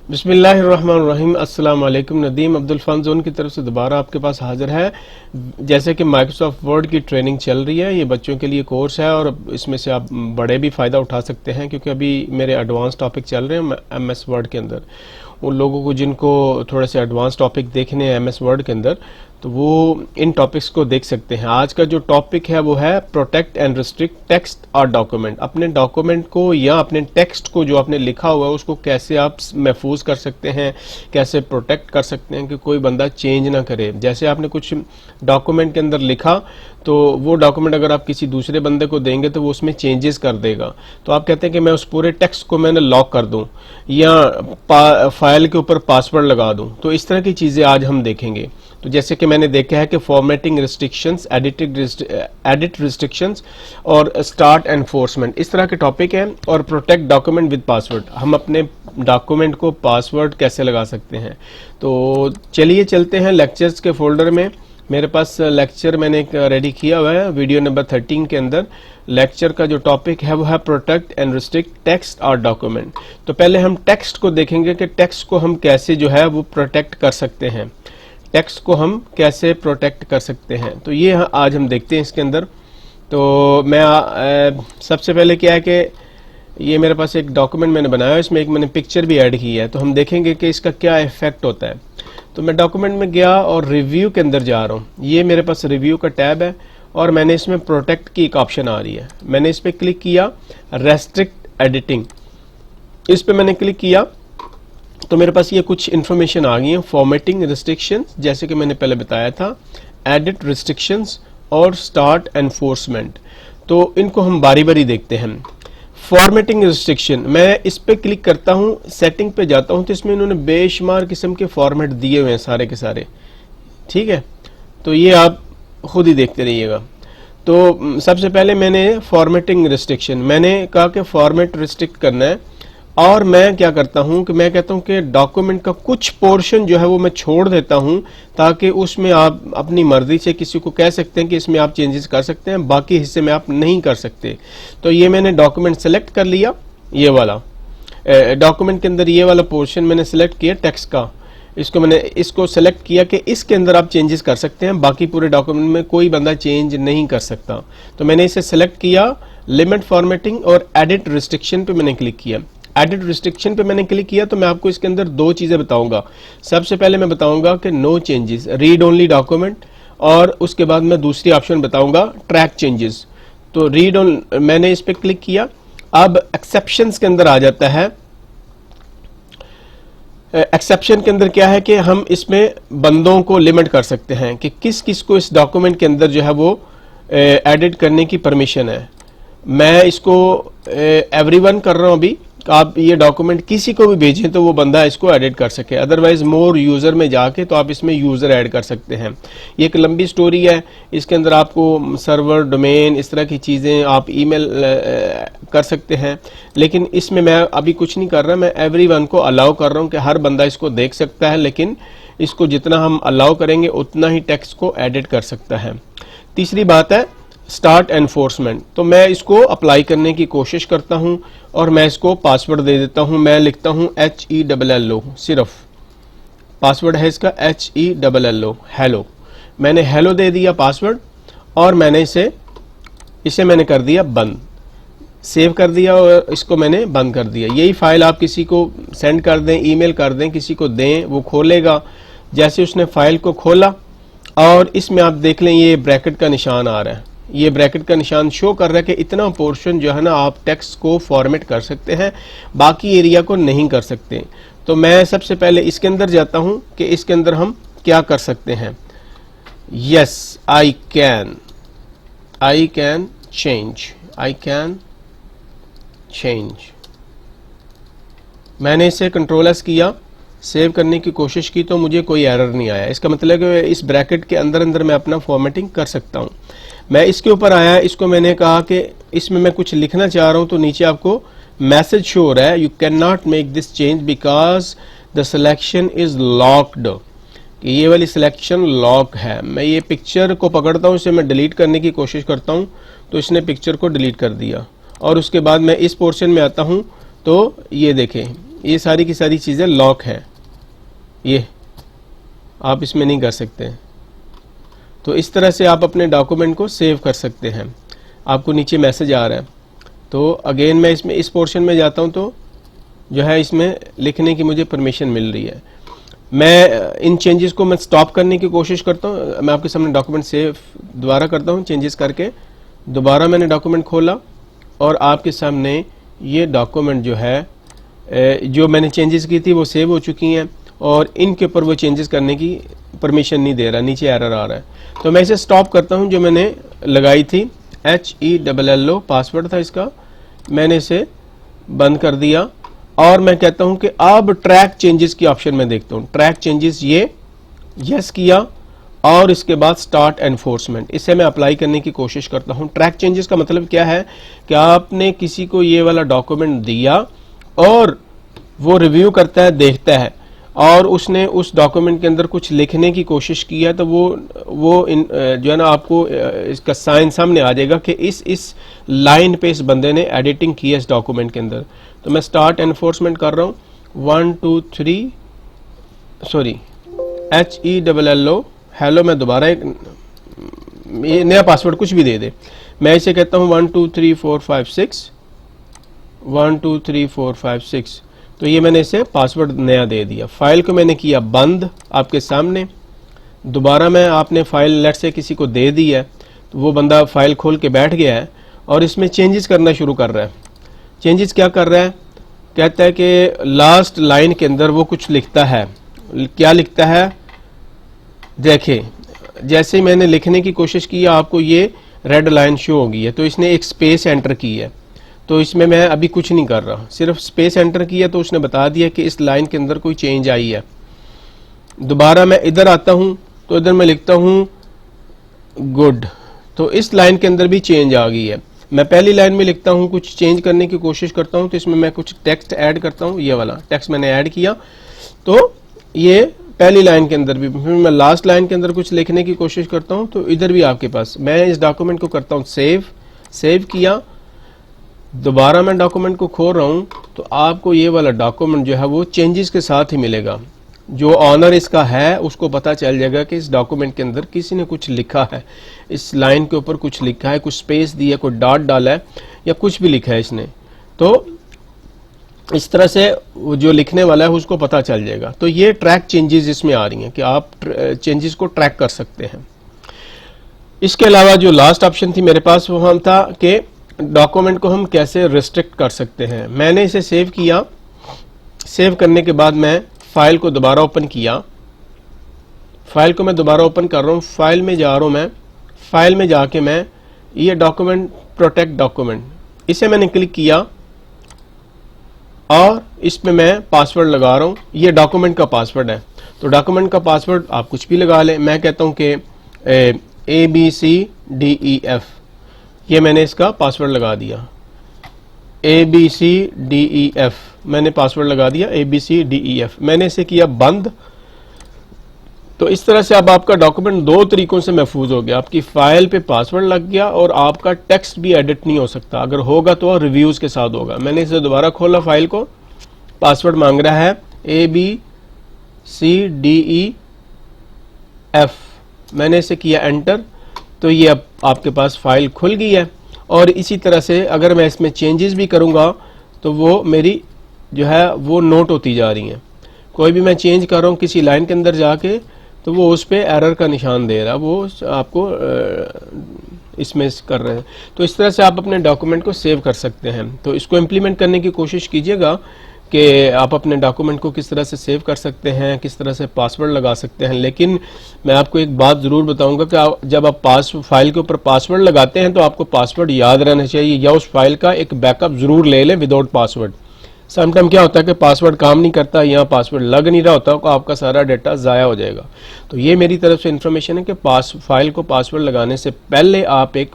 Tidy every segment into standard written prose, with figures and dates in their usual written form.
बिस्मिल्लाहिर्रहमानिर्रहीम। अस्सलाम वालेकुम। नदीम अब्दुल फन की तरफ से दोबारा आपके पास हाजिर है। जैसे कि माइक्रोसॉफ्ट वर्ड की ट्रेनिंग चल रही है, ये बच्चों के लिए कोर्स है और इसमें से आप बड़े भी फ़ायदा उठा सकते हैं, क्योंकि अभी मेरे एडवांस टॉपिक चल रहे हैं एमएस वर्ड के अंदर। उन लोगों को जिनको थोड़े से एडवांस टॉपिक देखने हैं एमएस वर्ड के अंदर, तो वो इन टॉपिक्स को देख सकते हैं। आज का जो टॉपिक है वो है प्रोटेक्ट एंड रिस्ट्रिक्ट टेक्स्ट और डॉक्यूमेंट। अपने डॉक्यूमेंट को या अपने टेक्स्ट को जो आपने लिखा हुआ है उसको कैसे आप महफूज कर सकते हैं, कैसे प्रोटेक्ट कर सकते हैं कि कोई बंदा चेंज ना करे। जैसे आपने कुछ डॉक्यूमेंट के अंदर लिखा, तो वो डॉक्यूमेंट अगर आप किसी दूसरे बंदे को देंगे तो वो उसमें चेंजेस कर देगा। तो आप कहते हैं कि मैं उस पूरे टेक्स्ट को मैंने लॉक कर दूं या फाइल के ऊपर पासवर्ड लगा दूं। तो इस तरह की चीज़ें आज हम देखेंगे। तो जैसे कि मैंने देखा है कि फॉर्मेटिंग रिस्ट्रिक्शंस, एडिट रिस्ट्रिक्शंस और स्टार्ट एनफोर्समेंट, इस तरह के टॉपिक हैं। और प्रोटेक्ट डॉक्यूमेंट विद पासवर्ड, हम अपने डॉक्यूमेंट को पासवर्ड कैसे लगा सकते हैं। तो चलिए चलते हैं लेक्चर्स के फोल्डर में। मेरे पास लेक्चर मैंने एक रेडी किया हुआ है, वीडियो नंबर 13 के अंदर लेक्चर का जो टॉपिक है वो है प्रोटेक्ट एंड रिस्ट्रिक्ट टेक्स्ट और डॉक्यूमेंट। तो पहले हम टेक्स्ट को देखेंगे कि टेक्स्ट को हम कैसे जो है वो प्रोटेक्ट कर सकते हैं, टेक्स्ट को हम कैसे प्रोटेक्ट कर सकते हैं। तो ये आज हम देखते हैं इसके अंदर। तो मैं सबसे पहले क्या है कि ये मेरे पास एक डॉक्यूमेंट मैंने बनाया है, इसमें एक मैंने पिक्चर भी ऐड की है। तो हम देखेंगे कि इसका क्या इफेक्ट होता है। तो मैं डॉक्यूमेंट में गया और रिव्यू के अंदर जा रहा हूँ। ये मेरे पास रिव्यू का टैब है और मैंने इसमें प्रोटेक्ट की एक ऑप्शन आ रही है। मैंने इस पर क्लिक किया, रेस्ट्रिक्ट एडिटिंग, इस पर मैंने क्लिक किया तो मेरे पास ये कुछ इन्फॉर्मेशन आ गई है। फॉर्मेटिंग रिस्ट्रिक्शंस, जैसे कि मैंने पहले बताया था, एडिट रिस्ट्रिक्शंस और स्टार्ट एनफोर्समेंट। तो इनको हम बारी बारी देखते हैं। फॉर्मेटिंग रिस्ट्रिक्शन, मैं इस पे क्लिक करता हूँ, सेटिंग पे जाता हूँ, तो इसमें इन्होंने बेशुमार किस्म के फॉर्मेट दिए हुए हैं सारे के सारे। ठीक है, तो ये आप खुद ही देखते रहिएगा। तो सबसे पहले मैंने फॉर्मेटिंग रिस्ट्रिक्शन, मैंने कहा कि फॉर्मेट रिस्ट्रिक्ट करना है। और मैं क्या करता हूं कि मैं कहता हूं कि डॉक्यूमेंट का कुछ पोर्शन जो है वो मैं छोड़ देता हूं, ताकि उसमें आप अपनी मर्जी से किसी को कह सकते हैं कि इसमें आप चेंजेस कर सकते हैं, बाकी हिस्से में आप नहीं कर सकते। तो ये मैंने डॉक्यूमेंट सेलेक्ट कर लिया, ये वाला डॉक्यूमेंट के अंदर ये वाला पोर्शन मैंने सेलेक्ट किया टेक्स्ट का। इसको मैंने इसको सेलेक्ट किया कि इसके अंदर आप चेंजेस कर सकते हैं, बाकी पूरे डॉक्यूमेंट में कोई बंदा चेंज नहीं कर सकता। तो मैंने इसे सेलेक्ट किया, लिमिट फॉर्मेटिंग और एडिट रिस्ट्रिक्शन पे मैंने क्लिक किया। एडिट रिस्ट्रिक्शन पे मैंने क्लिक किया तो मैं आपको इसके अंदर दो चीजें बताऊंगा। सबसे पहले मैं बताऊंगा कि no changes, read only document, और उसके बाद मैं दूसरी ऑप्शन बताऊंगा ट्रैक चेंजेस। तो रीड ऑन, मैंने इस पे क्लिक किया। अब एक्सेप्शंस के अंदर आ जाता है। एक्सेप्शन के अंदर क्या है कि हम इसमें बंदों को लिमिट कर सकते हैं कि किस किस को इस डॉक्यूमेंट के अंदर जो है वो एडिट करने की परमिशन है। मैं इसको एवरीवन कर रहा हूं अभी। आप ये डॉक्यूमेंट किसी को भी भेजें तो वो बंदा इसको एडिट कर सके। अदरवाइज मोर यूजर में जाके तो आप इसमें यूजर ऐड कर सकते हैं। ये एक लंबी स्टोरी है, इसके अंदर आपको सर्वर, डोमेन, इस तरह की चीज़ें आप ईमेल कर सकते हैं, लेकिन इसमें मैं अभी कुछ नहीं कर रहा। मैं एवरीवन को अलाउ कर रहा हूँ कि हर बंदा इसको देख सकता है, लेकिन इसको जितना हम अलाउ करेंगे उतना ही टेक्स्ट को एडिट कर सकता है। तीसरी बात है स्टार्ट एनफोर्समेंट। तो मैं इसको अप्लाई करने की कोशिश करता हूं और मैं इसको पासवर्ड दे देता हूं। मैं लिखता हूं HELLO, सिर्फ पासवर्ड है इसका HELLO, हेलो। मैंने हेलो दे दिया पासवर्ड और मैंने इसे मैंने कर दिया बंद, सेव कर दिया और इसको मैंने बंद कर दिया। यही फाइल आप किसी को सेंड कर दें, ईमेल कर दें, किसी को दें, वो खोलेगा। जैसे उसने फाइल को खोला और इसमें आप देख लें ये ब्रैकेट का निशान आ रहा है, ये ब्रैकेट का निशान शो कर रहा है कि इतना पोर्शन जो है ना आप टेक्स्ट को फॉर्मेट कर सकते हैं, बाकी एरिया को नहीं कर सकते। तो मैं सबसे पहले इसके अंदर जाता हूं कि इसके अंदर हम क्या कर सकते हैं। Yes, I can change. मैंने इसे कंट्रोल-S किया, सेव करने की कोशिश की तो मुझे कोई एरर नहीं आया। इसका मतलब है कि इस ब्रैकेट के अंदर अंदर मैं अपना फॉर्मेटिंग कर सकता हूं। मैं इसके ऊपर आया, इसको मैंने कहा कि इसमें मैं कुछ लिखना चाह रहा हूं, तो नीचे आपको मैसेज शो हो रहा है, you can not make this change because the selection is locked. ये वाली सिलेक्शन लॉक है। मैं ये पिक्चर को पकड़ता हूं, इसे मैं डिलीट करने की कोशिश करता हूं तो इसने पिक्चर को डिलीट कर दिया। और उसके बाद मैं इस पोर्शन में आता हूं तो ये देखें ये सारी की सारी चीज़ें लॉक हैं, ये आप इसमें नहीं कर सकते। तो इस तरह से आप अपने डॉक्यूमेंट को सेव कर सकते हैं। आपको नीचे मैसेज आ रहा है, तो अगेन मैं इसमें इस पोर्शन में जाता हूं, तो जो है इसमें लिखने की मुझे परमिशन मिल रही है। मैं इन चेंजेस को मैं स्टॉप करने की कोशिश करता हूं। मैं आपके सामने डॉक्यूमेंट सेव दोबारा करता हूं, चेंजेस करके दोबारा मैंने डॉक्यूमेंट खोला और आपके सामने ये डॉक्यूमेंट जो है, जो मैंने चेंजेस की थी वो सेव हो चुकी हैं और इनके ऊपर वो चेंजेस करने की परमिशन नहीं दे रहा, नीचे एरर आ रहा है। तो मैं इसे स्टॉप करता हूं। जो मैंने लगाई थी HELLO पासवर्ड था इसका, मैंने इसे बंद कर दिया और मैं कहता हूं कि अब ट्रैक चेंजेस की ऑप्शन में देखता हूं। ट्रैक चेंजेस ये यस किया और इसके बाद स्टार्ट एनफोर्समेंट, इसे मैं अप्लाई करने की कोशिश करता हूं। ट्रैक चेंजेस का मतलब क्या है कि आपने किसी को ये वाला डॉक्यूमेंट दिया और वो रिव्यू करता है, देखता है और उसने उस डॉक्यूमेंट के अंदर कुछ लिखने की कोशिश की है, तो वो जो है ना आपको इसका साइन सामने आ जाएगा कि इस लाइन पे इस बंदे ने एडिटिंग की है इस डॉक्यूमेंट के अंदर। तो मैं स्टार्ट एनफोर्समेंट कर रहा हूँ, 1 2 3 सॉरी HELLO हेलो। मैं दोबारा एक नया पासवर्ड कुछ भी दे दे, मैं इसे कहता हूँ 1 2 3 4 5 6 1 2 3 4 5 6। तो ये मैंने इसे पासवर्ड नया दे दिया। फाइल को मैंने किया बंद आपके सामने। दोबारा मैं आपने फाइल लेट से किसी को दे दी है, तो वो बंदा फाइल खोल के बैठ गया है और इसमें चेंजेस करना शुरू कर रहा है। चेंजेस क्या कर रहा है, कहता है कि लास्ट लाइन के अंदर वो कुछ लिखता है। क्या लिखता है देखिए, जैसे ही मैंने लिखने की कोशिश की आपको ये रेड लाइन शो हो गई है, तो इसने एक स्पेस एंटर की है। तो इसमें मैं अभी कुछ नहीं कर रहा, सिर्फ स्पेस एंटर किया तो उसने बता दिया कि इस लाइन के अंदर कोई चेंज आई है। दोबारा मैं इधर आता हूं तो इधर मैं लिखता हूं गुड, तो इस लाइन के अंदर भी चेंज आ गई है। मैं पहली लाइन में लिखता हूं, कुछ चेंज करने की कोशिश करता हूं तो इसमें मैं कुछ टेक्स्ट ऐड करता हूं, ये वाला टेक्स्ट मैंने ऐड किया तो ये पहली लाइन के अंदर भी। फिर मैं लास्ट लाइन के अंदर कुछ लिखने की कोशिश करता हूं तो इधर भी आपके पास। मैं इस डॉक्यूमेंट को करता हूं सेव किया, दोबारा मैं डॉक्यूमेंट को खोल रहा हूं तो आपको ये वाला डॉक्यूमेंट जो है वो चेंजेस के साथ ही मिलेगा। जो ऑनर इसका है उसको पता चल जाएगा कि इस डॉक्यूमेंट के अंदर किसी ने कुछ लिखा है, इस लाइन के ऊपर कुछ लिखा है, कुछ स्पेस दिया, कोई डॉट डाला है या कुछ भी लिखा है इसने। तो इस तरह से जो लिखने वाला है उसको पता चल जाएगा। तो ये ट्रैक चेंजेस इसमें आ रही हैं कि आप चेंजेस को ट्रैक कर सकते हैं। इसके अलावा जो लास्ट ऑप्शन थी मेरे पास वो हम था कि डॉक्यूमेंट को हम कैसे रिस्ट्रिक्ट कर सकते हैं। मैंने इसे सेव किया, सेव करने के बाद मैं फाइल को दोबारा ओपन किया। फाइल को मैं दोबारा ओपन कर रहा हूँ, फाइल में जा रहा हूँ मैं, फाइल में जाके मैं ये डॉक्यूमेंट प्रोटेक्ट डॉक्यूमेंट, इसे मैंने क्लिक किया और इसमें मैं पासवर्ड लगा रहा हूँ। ये डॉक्यूमेंट का पासवर्ड है, तो डॉक्यूमेंट का पासवर्ड आप कुछ भी लगा लें। मैं कहता हूँ कि ABCDEF, ये मैंने इसका पासवर्ड लगा दिया। ABCDEF मैंने पासवर्ड लगा दिया, ABCDEF। मैंने इसे किया बंद। तो इस तरह से अब आपका डॉक्यूमेंट दो तरीकों से महफूज हो गया। आपकी फाइल पे पासवर्ड लग गया और आपका टेक्स्ट भी एडिट नहीं हो सकता, अगर होगा तो रिव्यूज के साथ होगा। मैंने इसे दोबारा खोला, फाइल को, पासवर्ड मांग रहा है ABCDEF, मैंने इसे किया एंटर। तो ये अब आपके पास फाइल खुल गई है। और इसी तरह से अगर मैं इसमें चेंजेस भी करूंगा तो वो मेरी जो है वो नोट होती जा रही हैं। कोई भी मैं चेंज कर रहा हूँ किसी लाइन के अंदर जाके तो वो उस पर एरर का निशान दे रहा है, वो आपको इसमें कर रहे हैं। तो इस तरह से आप अपने डॉक्यूमेंट को सेव कर सकते हैं। तो इसको इम्प्लीमेंट करने की कोशिश कीजिएगा कि आप अपने डॉक्यूमेंट को किस तरह से सेव कर सकते हैं, किस तरह से पासवर्ड लगा सकते हैं। लेकिन मैं आपको एक बात ज़रूर बताऊंगा कि जब आप फाइल के ऊपर पासवर्ड लगाते हैं तो आपको पासवर्ड याद रहना चाहिए या उस फाइल का एक बैकअप ज़रूर ले लें विदाउट पासवर्ड। समटाइम क्या होता है कि पासवर्ड काम नहीं करता या पासवर्ड लग नहीं रहा होता, तो आपका सारा डाटा ज़ाया हो जाएगा। तो ये मेरी तरफ से इन्फॉर्मेशन है कि फाइल को पासवर्ड लगाने से पहले आप एक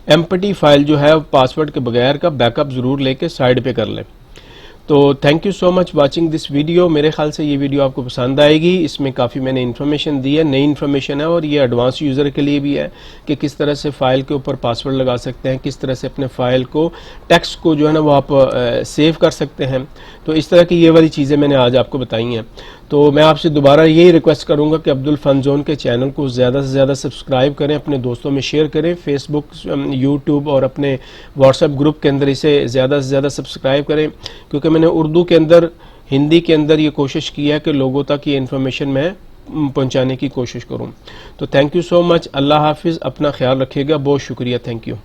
एम्प्टी फाइल जो है पासवर्ड के बगैर का बैकअप ज़रूर लेके साइड पे कर लें। तो thank you so much watching this video. मेरे ख्याल से ये वीडियो आपको पसंद आएगी। इसमें काफ़ी मैंने इन्फॉर्मेशन दी है, नई इन्फॉर्मेशन है और ये एडवांस यूज़र के लिए भी है कि किस तरह से फ़ाइल के ऊपर पासवर्ड लगा सकते हैं, किस तरह से अपने फ़ाइल को टेक्स्ट को जो है ना वो आप सेव कर सकते हैं। तो इस तरह की ये वाली चीज़ें मैंने आज आपको बताई हैं। तो मैं आपसे दोबारा यही रिक्वेस्ट करूंगा कि अब्दुल फन जोन के चैनल को ज़्यादा से ज़्यादा सब्सक्राइब करें, अपने दोस्तों में शेयर करें, फेसबुक, यूट्यूब और अपने व्हाट्सएप ग्रुप के अंदर इसे ज़्यादा से ज़्यादा सब्सक्राइब करें, क्योंकि मैंने उर्दू के अंदर, हिंदी के अंदर ये कोशिश की है कि लोगों तक ये इन्फॉर्मेशन मैं पहुंचाने की कोशिश करूं। तो थैंक यू सो मच। अल्लाह हाफिज़, अपना ख्याल रखिएगा। बहुत शुक्रिया, थैंक यू।